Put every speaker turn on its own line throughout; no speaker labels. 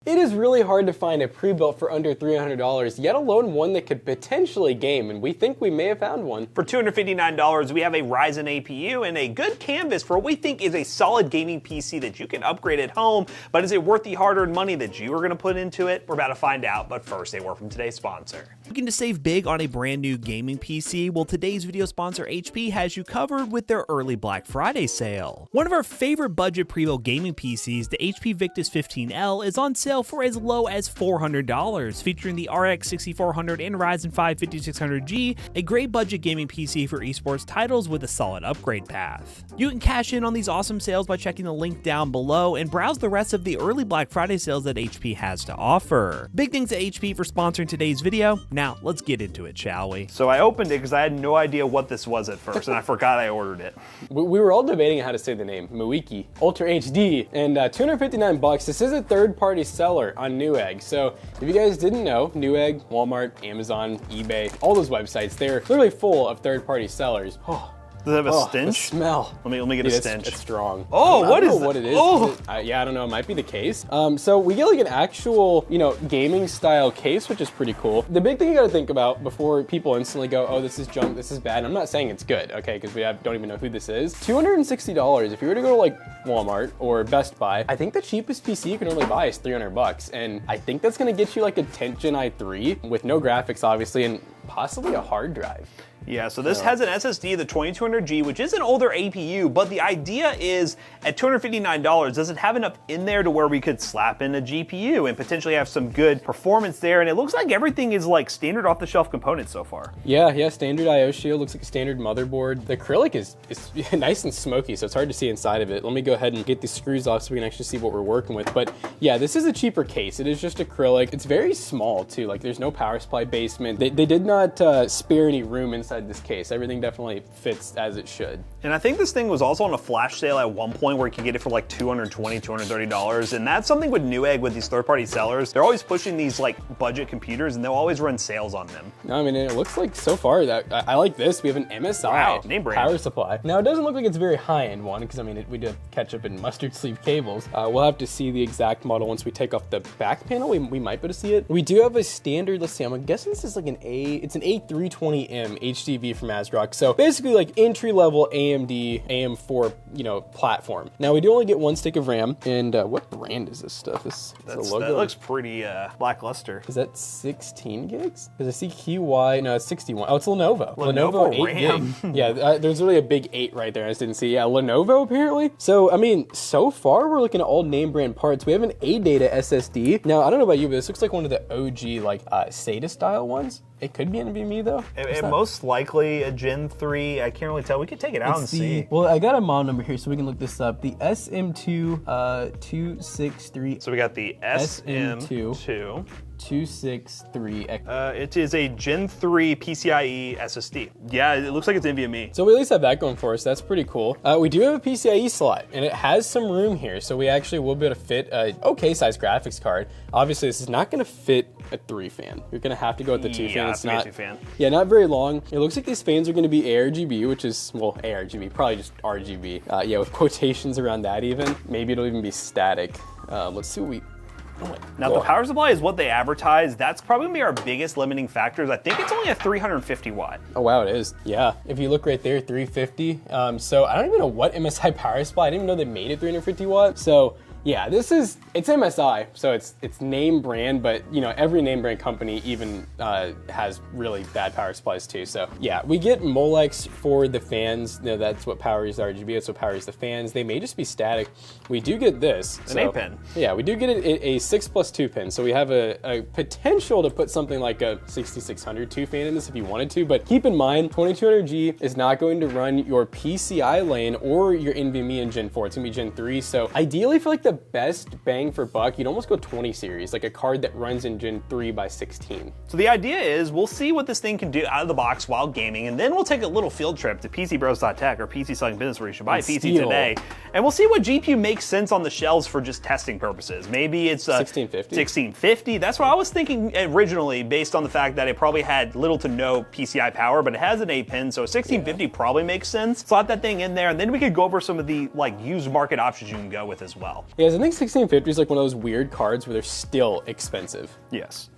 It is really hard to find a pre-built for under $300, yet alone one that could potentially game, and we think we may have found one.
For $259, we have a Ryzen APU and a good canvas for what we think is a solid gaming PC that you can upgrade at home, but is it worth the hard-earned money that you are going to put into it? We're about to find out, but first, a word from today's sponsor.
Looking to save big on a brand new gaming PC? Well, today's video sponsor HP has you covered with their early Black Friday sale. One of our favorite budget pre-built gaming PCs, the HP Victus 15L, is on sale for as low as $400, featuring the RX 6400 and Ryzen 5 5600G, a great budget gaming PC for esports titles with a solid upgrade path. You can cash in on these awesome sales by checking the link down below and browse the rest of the early Black Friday sales that HP has to offer. Big thanks to HP for sponsoring today's video. Now, let's get into it, shall we?
So I opened it because I had no idea what this was at first, and I forgot I ordered it.
We were all debating how to say the name, Muiki Ultra HD, and $259. This is a third-party seller on Newegg. So if you guys didn't know, Newegg, Walmart, Amazon, eBay, all those websites, they're literally full of third-party sellers. Oh.
Does it have a stench?
The smell.
Let me get a stench.
It's strong.
Oh,
what is
that?
What it is?
Oh.
Yeah, I don't know. It might be the case. So we get like an actual, gaming style case, which is pretty cool. The big thing you got to think about before people instantly go, oh, this is junk, this is bad. And I'm not saying it's good, okay? Because we don't even know who this is. $260. If you were to go to like Walmart or Best Buy, I think the cheapest PC you can normally buy is $300, and I think that's going to get you like a 10th Gen i3 with no graphics, obviously, and possibly a hard drive.
Yeah, so this has an SSD, the 2200G, which is an older APU, but the idea is at $259, does it have enough in there to where we could slap in a GPU and potentially have some good performance there? And it looks like everything is like standard off-the-shelf components so far.
Yeah, standard IO shield, looks like a standard motherboard. The acrylic is nice and smoky, so it's hard to see inside of it. Let me go ahead and get these screws off so we can actually see what we're working with. But yeah, this is a cheaper case. It is just acrylic. It's very small too, like there's no power supply basement. They did not spare any room inside this case. Everything definitely fits as it should.
And I think this thing was also on a flash sale at one point where you could get it for like $220, $230. And that's something with Newegg, with these third-party sellers. They're always pushing these like budget computers and they'll always run sales on them.
No, I mean, it looks like so far that I like this. We have an MSI
name brand
power supply. Now it doesn't look like it's a very high-end one because I mean, we do ketchup and mustard sleeve cables. We'll have to see the exact model once we take off the back panel. We might be able to see it. We do have a standard, let's see, I'm guessing this is like it's an A320M HDV from ASRock. So basically like entry-level AMD AM4, platform. Now we do only get one stick of RAM, and what brand is this stuff?
That looks pretty lackluster.
Is that 16 gigs? Because I see QY, no, it's 61. Oh, it's Lenovo. Lenovo 8 gig. Yeah, there's really a big 8 right there. I just didn't see. Yeah, Lenovo apparently. So, I mean, so far we're looking at all name brand parts. We have an ADATA SSD. Now, I don't know about you, but this looks like one of the OG, like, SATA style ones. It could be NVMe though.
It most likely a Gen 3. I can't really tell. We could take it out and see.
Well, I got a model number here so we can look this up. The SM2 263.
So we got the SM2.
263.
It is a Gen 3 PCIe SSD. Yeah, it looks like it's NVMe.
So we at least have that going for us. That's pretty cool. We do have a PCIe slot, and it has some room here, so we actually will be able to fit a okay-sized graphics card. Obviously, this is not going to fit a 3-fan. You're going to have to go with the 2-fan.
It's not a 2-fan.
Yeah, not very long. It looks like these fans are going to be ARGB, which is, well, ARGB, probably just RGB. Yeah, with quotations around that even. Maybe it'll even be static. Let's see what we...
Now, the power supply is what they advertise. That's probably gonna be our biggest limiting factors. I think it's only a 350 watt.
Oh, wow, it is. Yeah, if you look right there, 350. So I don't even know what MSI power supply. I didn't even know they made it 350 watt. So yeah, it's MSI, so it's name brand, but every name brand company even has really bad power supplies too. So yeah, we get Molex for the fans. That's what powers the RGB. That's what powers the fans. They may just be static. We do get this.
An 8-pin.
Yeah, we do get a 6+ 2-pin. So we have a potential to put something like a 6600 2-fan in this if you wanted to. But keep in mind, 2200G is not going to run your PCI lane or your NVMe in Gen 4. It's gonna be Gen 3. So ideally for like the best bang for buck, you'd almost go 20 series, like a card that runs in Gen 3 by 16.
So the idea is we'll see what this thing can do out of the box while gaming, and then we'll take a little field trip to PCBros.tech or PC Selling Business, where you should buy a PC today, and we'll see what GPU makes sense on the shelves for just testing purposes. Maybe it's a 1650. That's what I was thinking originally, based on the fact that it probably had little to no PCI power, but it has an 8-pin, so a 1650 probably makes sense. Slot that thing in there, and then we could go over some of the like used market options you can go with as well.
Yes, I think 1650 is like one of those weird cards where they're still expensive.
Yes.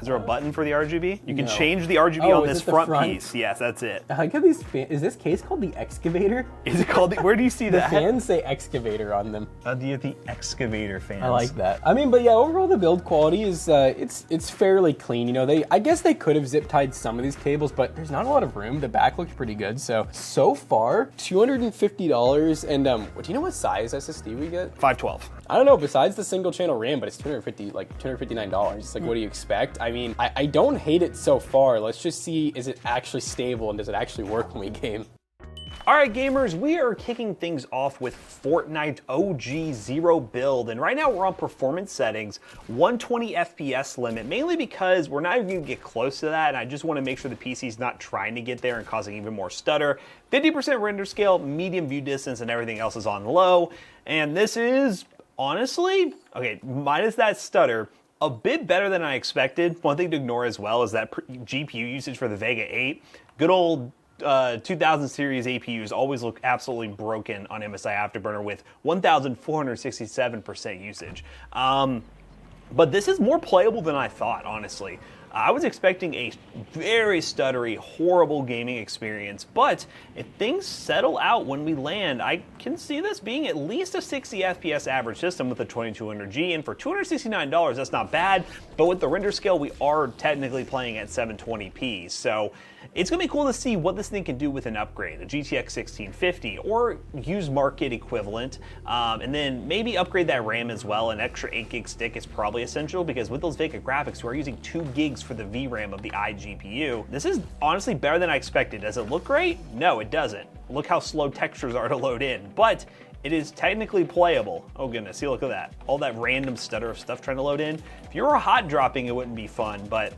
Is there a button for the RGB? You can
No.
change the RGB
Oh,
on
is
this
it the
front
front?
piece. Yes, that's it.
I like how these is this case called the Excavator?
Is it called where do you see
The
that?
fans say Excavator on them.
The excavator fans.
I like that. I mean, but yeah, overall the build quality is it's fairly clean. You know, I guess they could have zip tied some of these cables, but there's not a lot of room. The back looks pretty good. So far, $250. And do you know what size SSD we get?
512.
I don't know, besides the single channel RAM, but it's $259. It's like, what do you expect? I mean, I don't hate it so far. Let's just see, is it actually stable and does it actually work when we game?
All right, gamers, we are kicking things off with Fortnite OG Zero build, and right now we're on performance settings, 120 FPS limit, mainly because we're not even gonna get close to that, and I just wanna make sure the PC's not trying to get there and causing even more stutter. 50% render scale, medium view distance, and everything else is on low, and this is, honestly, okay, minus that stutter, a bit better than I expected. One thing to ignore as well is that GPU usage for the Vega 8. Good old 2000 series APUs always look absolutely broken on MSI Afterburner with 1,467% usage. But this is more playable than I thought, honestly. I was expecting a very stuttery, horrible gaming experience, but if things settle out when we land, I can see this being at least a 60 FPS average system with a 2200G, and for $269, that's not bad, but with the render scale, we are technically playing at 720p, so it's gonna be cool to see what this thing can do with an upgrade, a GTX 1650, or use market equivalent, and then maybe upgrade that RAM as well. An extra 8 gig stick is probably essential, because with those Vega graphics, we're using 2 gigs for the VRAM of the iGPU. This is honestly better than I expected. Does it look great? No, it doesn't. Look how slow textures are to load in, but it is technically playable. Oh goodness, see, look at that. All that random stutter of stuff trying to load in. If you were hot dropping, it wouldn't be fun, but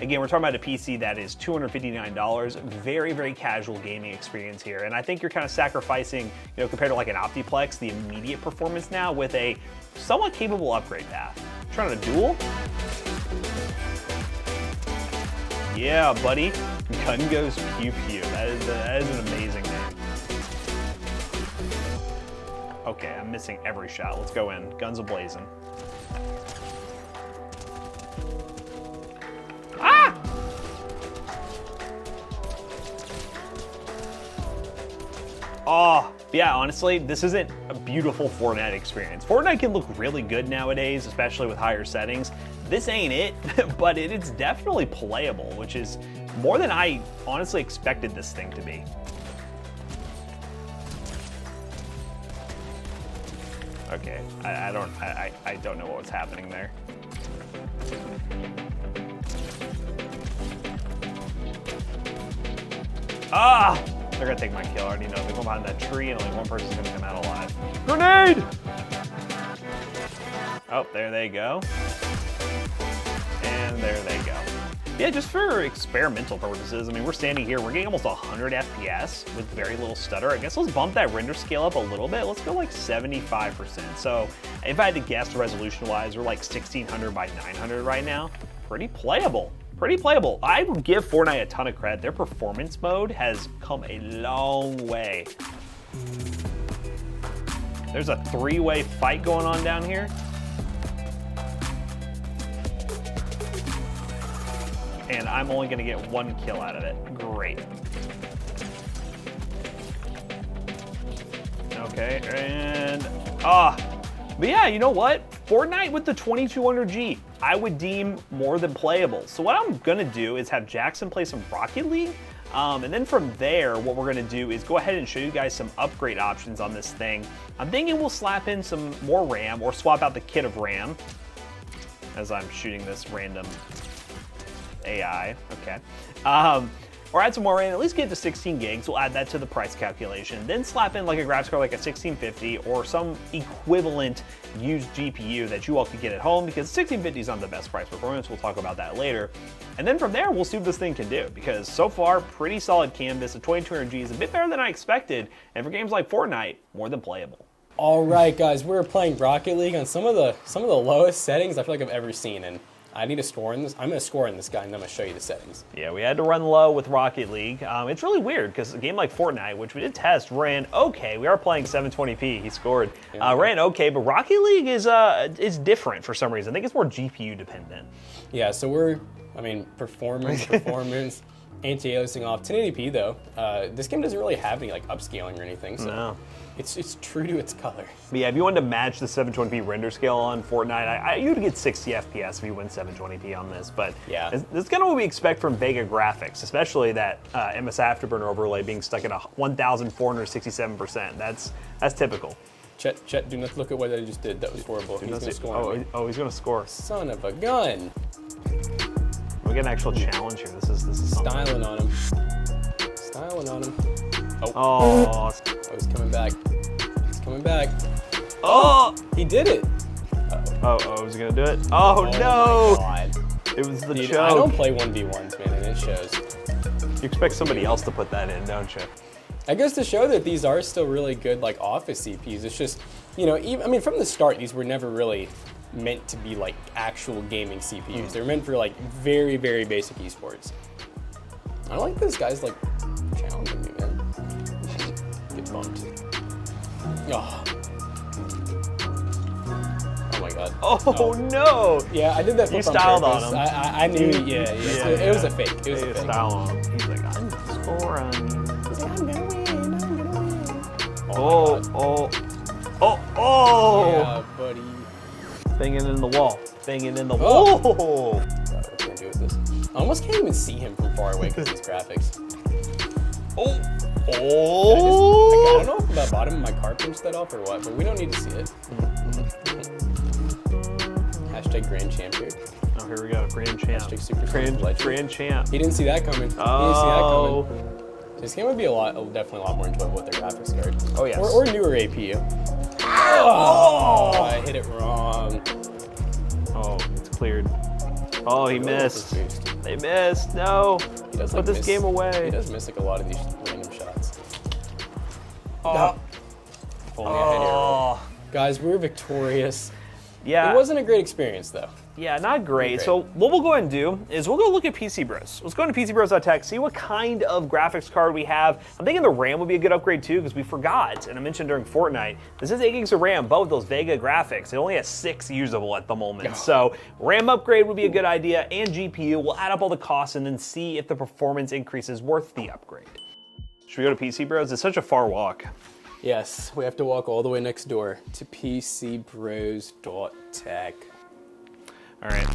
again, we're talking about a PC that is $259, very, very casual gaming experience here. And I think you're kind of sacrificing, you know, compared to like an Optiplex, the immediate performance now with a somewhat capable upgrade path. Trying to duel? Yeah, buddy. Gun goes pew pew. That is an amazing name. Okay, I'm missing every shot. Let's go in. Guns a-blazing. Ah! Oh, yeah, honestly, this isn't a beautiful Fortnite experience. Fortnite can look really good nowadays, especially with higher settings. This ain't it, but it's definitely playable, which is more than I honestly expected this thing to be. Okay, I don't know what's happening there. Ah! They're gonna take my kill, I already know. They're going behind that tree and only one person's gonna come out alive. Grenade! Oh, there they go. And there they go. Yeah, just for experimental purposes, I mean, we're standing here, we're getting almost 100 FPS with very little stutter. I guess let's bump that render scale up a little bit. Let's go like 75%. So if I had to guess resolution-wise, we're like 1600 by 900 right now. Pretty playable. Pretty playable. I will give Fortnite a ton of credit. Their performance mode has come a long way. There's a 3-way fight going on down here. And I'm only gonna get 1 kill out of it. Great. Okay, and but yeah, you know what? Fortnite with the 2200G, I would deem more than playable. So what I'm gonna do is have Jackson play some Rocket League, and then from there, what we're gonna do is go ahead and show you guys some upgrade options on this thing. I'm thinking we'll slap in some more RAM or swap out the kit of RAM as I'm shooting this random AI, okay. Or add some more RAM, at least get to 16 gigs. We'll add that to the price calculation. Then slap in like a graphics card like a 1650 or some equivalent used GPU that you all could get at home, because 1650 is not the best price performance. We'll talk about that later. And then from there, we'll see what this thing can do, because so far, pretty solid canvas. The 2200G is a bit better than I expected, and for games like Fortnite, more than playable.
All right, guys, we're playing Rocket League on some of the lowest settings I feel like I've ever seen, and I need to score in this. I'm gonna score in this guy, and then I'm gonna show you the settings.
Yeah, we had to run low with Rocket League. It's really weird because a game like Fortnite, which we did test, ran okay. We are playing 720p. He scored, ran okay, but Rocket League is different for some reason. I think it's more GPU dependent.
Yeah, so performance, anti-aliasing off. 1080p though. This game doesn't really have any like upscaling or anything, so
No.
it's true to its color.
But yeah, if you wanted to match the 720p render scale on Fortnite, you'd get 60 FPS if you went 720p on this. But
yeah,
this is kind of what we expect from Vega graphics, especially that MS Afterburner overlay being stuck at 1,467%. That's typical.
Chet, do not look at what I just did. That was horrible. He's gonna score.
He's gonna score.
Son of a gun.
We get an actual challenge here. This is
styling on him. Styling on him.
Oh,
he's coming back. He's coming back.
Oh,
he did it.
Oh, was he gonna do it? Oh no!
My God.
It was the
Dude,
choke.
I don't play 1v1s, man, and it shows.
You expect somebody else to put that in, don't you?
I guess to show that these are still really good, like office CPUs. It's just, you know, even from the start, these were never really meant to be like actual gaming CPUs. They were meant for like very, very basic esports. I don't like this guy's like challenging me, man. Get bumped. Oh. Oh my God.
Oh no!
Yeah, I did that.
You styled on him.
I knew. Yeah. It was a fake. It was a fake.
Style on him. He's like, I'm gonna score on you.
He's like, I'm gonna win.
Oh!
Yeah, buddy.
Banging in the wall. Banging in the wall.
Oh. What can I do with this? I almost can't even see him from far away because of these graphics.
Oh!
I don't know if the bottom of my car pinched that off or what, but we don't need to see it. Hashtag Grand Champ here.
Oh, here we go. Grand Champ.
Hashtag Super
Grand Champ.
He didn't see that coming.
Oh.
He didn't see that coming. This game would be definitely a lot more enjoyable with their graphics card.
Oh, yes.
Or newer APU. Oh, I hit it wrong.
Oh, it's cleared. Oh, he missed. They missed. No.
He does,
Put this game away.
He does miss like a lot of these random shots.
Oh.
If only I had arrow. Guys, we're victorious.
Yeah.
It wasn't a great experience though.
Yeah, not great. So what we'll go ahead and do is we'll go look at PC Bros. Let's go into PCBros.tech, see what kind of graphics card we have. I'm thinking the RAM would be a good upgrade too, because we forgot, and I mentioned during Fortnite, this is 8 gigs of RAM, both those Vega graphics. It only has 6 usable at the moment. So RAM upgrade would be a good idea, and GPU. We'll add up all the costs and then see if the performance increase is worth the upgrade. Should we go to PC Bros? It's such a far walk.
Yes, we have to walk all the way next door to PCBros.tech.
All right,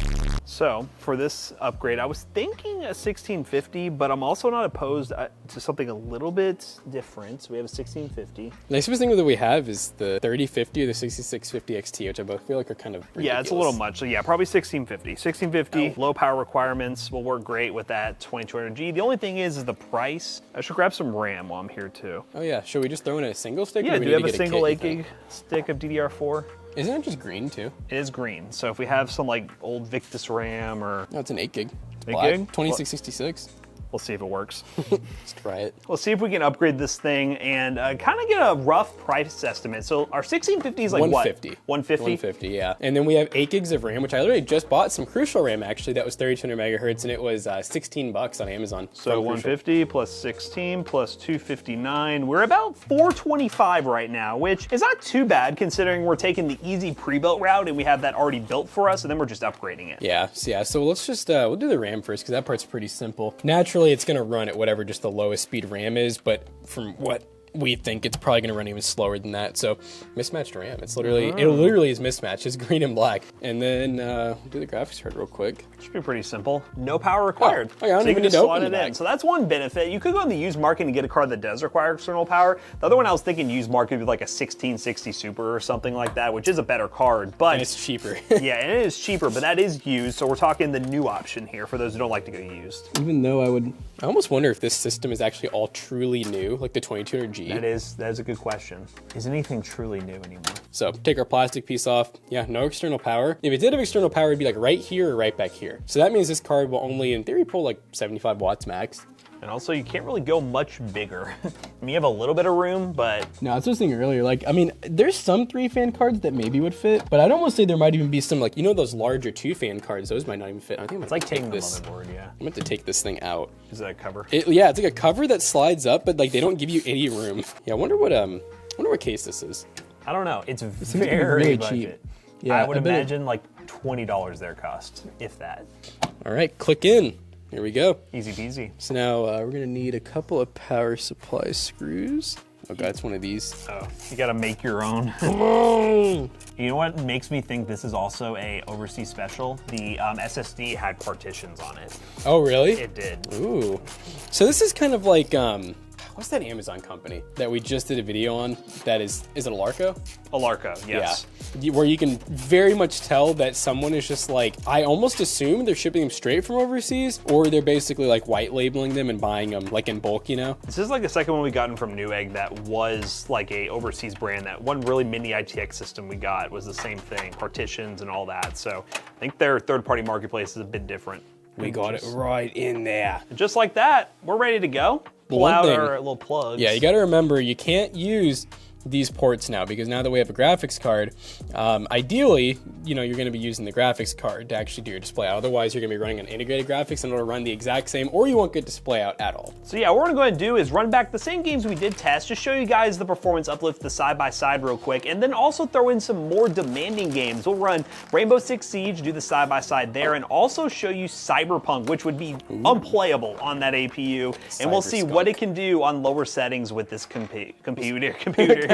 so for this upgrade, I was thinking a 1650, but I'm also not opposed to something a little bit different. So we have a 1650.
The next thing that we have is the 3050 or the 6650 XT, which I both feel like are kind of ridiculous.
Yeah, it's a little much. So yeah, probably 1650. 1650, low power requirements will work great with that 2200G. The only thing is the price. I should grab some RAM while I'm here too.
Oh yeah, should we just throw in a single stick?
Yeah,
or
do
we
you
need
have
to
a
get
single
kit,
8 gig stick of DDR4?
Isn't it just green too?
It is green. So if we have some like old Victus RAM or...
No, it's an 8 gig. It's
8
black.
gig?
2666.
We'll see if it works.
Let's try it.
We'll see if we can upgrade this thing and kind of get a rough price estimate. So our 1650 is like
150.
what? 150?
150, yeah. And then we have 8 gigs of RAM, which I literally just bought some Crucial RAM actually. That was 3200 megahertz, and it was $16 on Amazon.
So 150 plus 16 plus 259. We're about 425 right now, which is not too bad considering we're taking the easy pre-built route and we have that already built for us, and then we're just upgrading it.
Yeah. So let's just we'll do the RAM first because that part's pretty simple. Naturally, it's gonna run at whatever just the lowest speed RAM is, but from what we think it's probably gonna run even slower than that. So mismatched RAM. It's literally it literally is mismatched. It's green and black. And then do the graphics card real quick.
Should be pretty simple. No power required.
Oh, I don't
so you
even
can just
need to
slot
open
it
the
in.
bag.
So that's one benefit. You could go on the used market and get a card that does require external power. The other one I was thinking used market would be like a 1660 Super or something like that, which is a better card, but
And it's cheaper.
yeah, and it is cheaper, but that is used. So we're talking the new option here for those who don't like to go used.
Even though I almost wonder if this system is actually all truly new, like the 2200G.
That is a good question. Is anything truly new anymore?
So take our plastic piece off. Yeah, no external power. If it did have external power, it'd be like right here or right back here. So that means this card will only, in theory, pull like 75 watts max.
And also, you can't really go much bigger. I mean, you have a little bit of room, but...
No, that's what I was thinking earlier. Like, I mean, there's some 3-fan cards that maybe would fit, but I'd almost say there might even be some, like, you know those larger 2-fan cards? Those might not even fit. I think
it's like taking the motherboard, yeah.
I'm going to take this thing out.
Is that a cover?
Yeah, it's like a cover that slides up, but, like, they don't give you any room. Yeah, I wonder what case this is.
I don't know. It's very
really
budget.
cheap. Yeah,
I would imagine like $20 their cost, if that.
All right, click in. Here we go.
Easy peasy.
So now we're gonna need a couple of power supply screws. Oh god, it's one of these.
Oh, you gotta make your own.
Come on!
You know what makes me think this is also a overseas special? The SSD had partitions on it.
Oh really?
It did.
Ooh. So this is kind of like what's that Amazon company that we just did a video on? That is it Alarco?
Alarco, yes.
Yeah, where you can very much tell that someone is just like, I almost assume they're shipping them straight from overseas, or they're basically like white labeling them and buying them like in bulk, you know?
This is like the second one we gotten from Newegg that was like a overseas brand. That one really mini ITX system we got was the same thing, partitions and all that. So I think their third-party marketplace is a bit different.
We got it right in there.
Just like that, we're ready to go. Pull out our little plugs.
Yeah, you gotta remember, you can't use these ports now, because now that we have a graphics card, ideally, you know, you're going to be using the graphics card to actually do your display. Otherwise, you're going to be running an integrated graphics and it'll run the exact same, or you won't get display out at all.
So yeah, what we're going to go ahead and do is run back the same games we did test, just show you guys the performance uplift, the side-by-side real quick, and then also throw in some more demanding games. We'll run Rainbow Six Siege, do the side-by-side there, and also show you Cyberpunk, which would be unplayable on that APU, and we'll see what it can do on lower settings with this computer.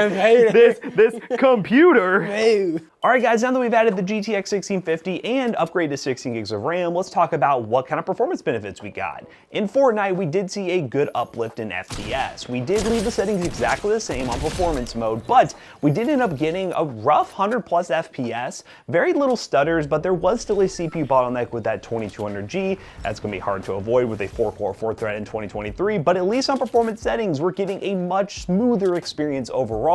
This computer. All right, guys, now that we've added the GTX 1650 and upgraded to 16 gigs of RAM, let's talk about what kind of performance benefits we got. In Fortnite, we did see a good uplift in FPS. We did leave the settings exactly the same on performance mode, but we did end up getting a rough 100 plus FPS, very little stutters, but there was still a CPU bottleneck with that 2200G. That's gonna be hard to avoid with a 4-core 4-thread in 2023, but at least on performance settings, we're getting a much smoother experience overall,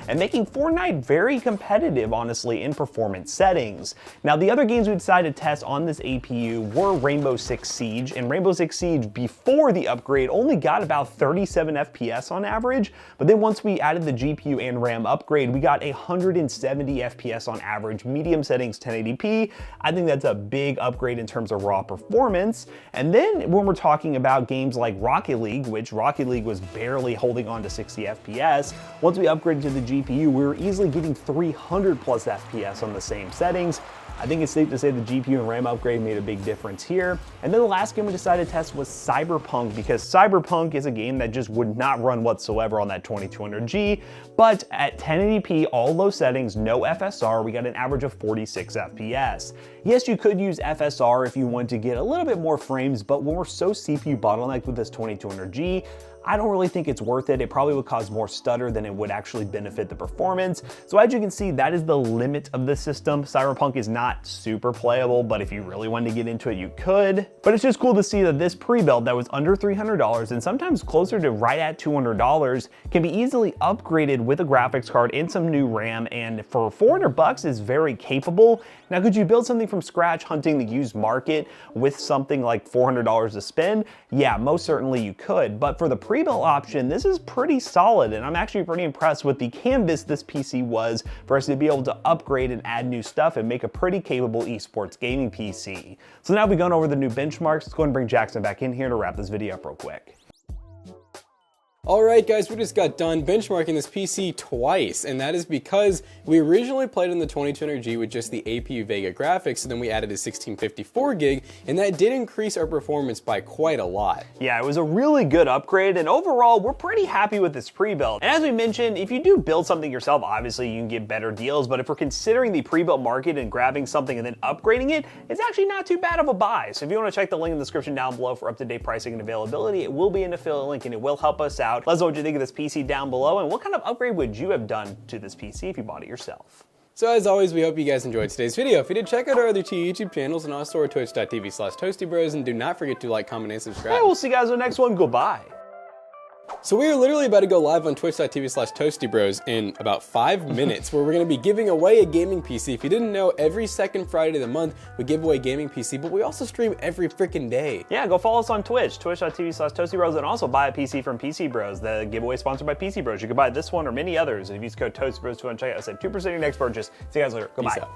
and making Fortnite very competitive, honestly, in performance settings. Now, the other games we decided to test on this APU were Rainbow Six Siege, and Rainbow Six Siege before the upgrade only got about 37 FPS on average, but then once we added the GPU and RAM upgrade, we got 170 FPS on average, medium settings 1080p. I think that's a big upgrade in terms of raw performance. And then when we're talking about games like Rocket League, which Rocket League was barely holding on to 60 FPS, once we upgraded to the GPU, we were easily getting 300 plus FPS on the same settings. I think it's safe to say the GPU and RAM upgrade made a big difference here. And then the last game we decided to test was Cyberpunk, because Cyberpunk is a game that just would not run whatsoever on that 2200G, but at 1080p, all low settings, no FSR, we got an average of 46 FPS. Yes, you could use FSR if you want to get a little bit more frames, but when we're so CPU bottlenecked with this 2200G, I don't really think it's worth it. It probably would cause more stutter than it would actually benefit the performance. So as you can see, that is the limit of this system. Cyberpunk is not super playable, but if you really wanted to get into it, you could. But it's just cool to see that this pre-build that was under $300 and sometimes closer to right at $200 can be easily upgraded with a graphics card and some new RAM, and for 400 bucks is very capable. Now, could you build something from scratch hunting the used market with something like $400 to spend? Yeah, most certainly you could, but for the pre-built option, this is pretty solid, and I'm actually pretty impressed with the canvas this PC was for us to be able to upgrade and add new stuff and make a pretty capable esports gaming PC. So now we've gone over the new benchmarks. Let's go ahead and bring Jackson back in here to wrap this video up real quick.
All right, guys, we just got done benchmarking this PC twice, and that is because we originally played on the 2200G with just the APU Vega graphics, and then we added a 1654 gig, and that did increase our performance by quite a lot.
Yeah, it was a really good upgrade, and overall, we're pretty happy with this pre-build. And as we mentioned, if you do build something yourself, obviously you can get better deals, but if we're considering the pre-built market and grabbing something and then upgrading it, it's actually not too bad of a buy. So if you want to check the link in the description down below for up-to-date pricing and availability, it will be an affiliate link and it will help us out. Let us know what you think of this PC down below, and what kind of upgrade would you have done to this PC if you bought it yourself?
So as always, we hope you guys enjoyed today's video. If you did, check out our other two YouTube channels and also our twitch.tv/toastybros, and do not forget to like, comment, and subscribe.
Hey, we'll see you guys in the next one. Goodbye.
So we are literally about to go live on twitch.tv/toastybros in about 5 minutes where we're gonna be giving away a gaming PC. If you didn't know, every second Friday of the month, we give away a gaming PC, but we also stream every freaking day.
Yeah, go follow us on Twitch, twitch.tv/toastybros, and also buy a PC from PC Bros. The giveaway sponsored by PC Bros. You can buy this one or many others. If you use code TOASTYBROS to check out, save 2% of your next purchase. See you guys later. Goodbye.
Peace out.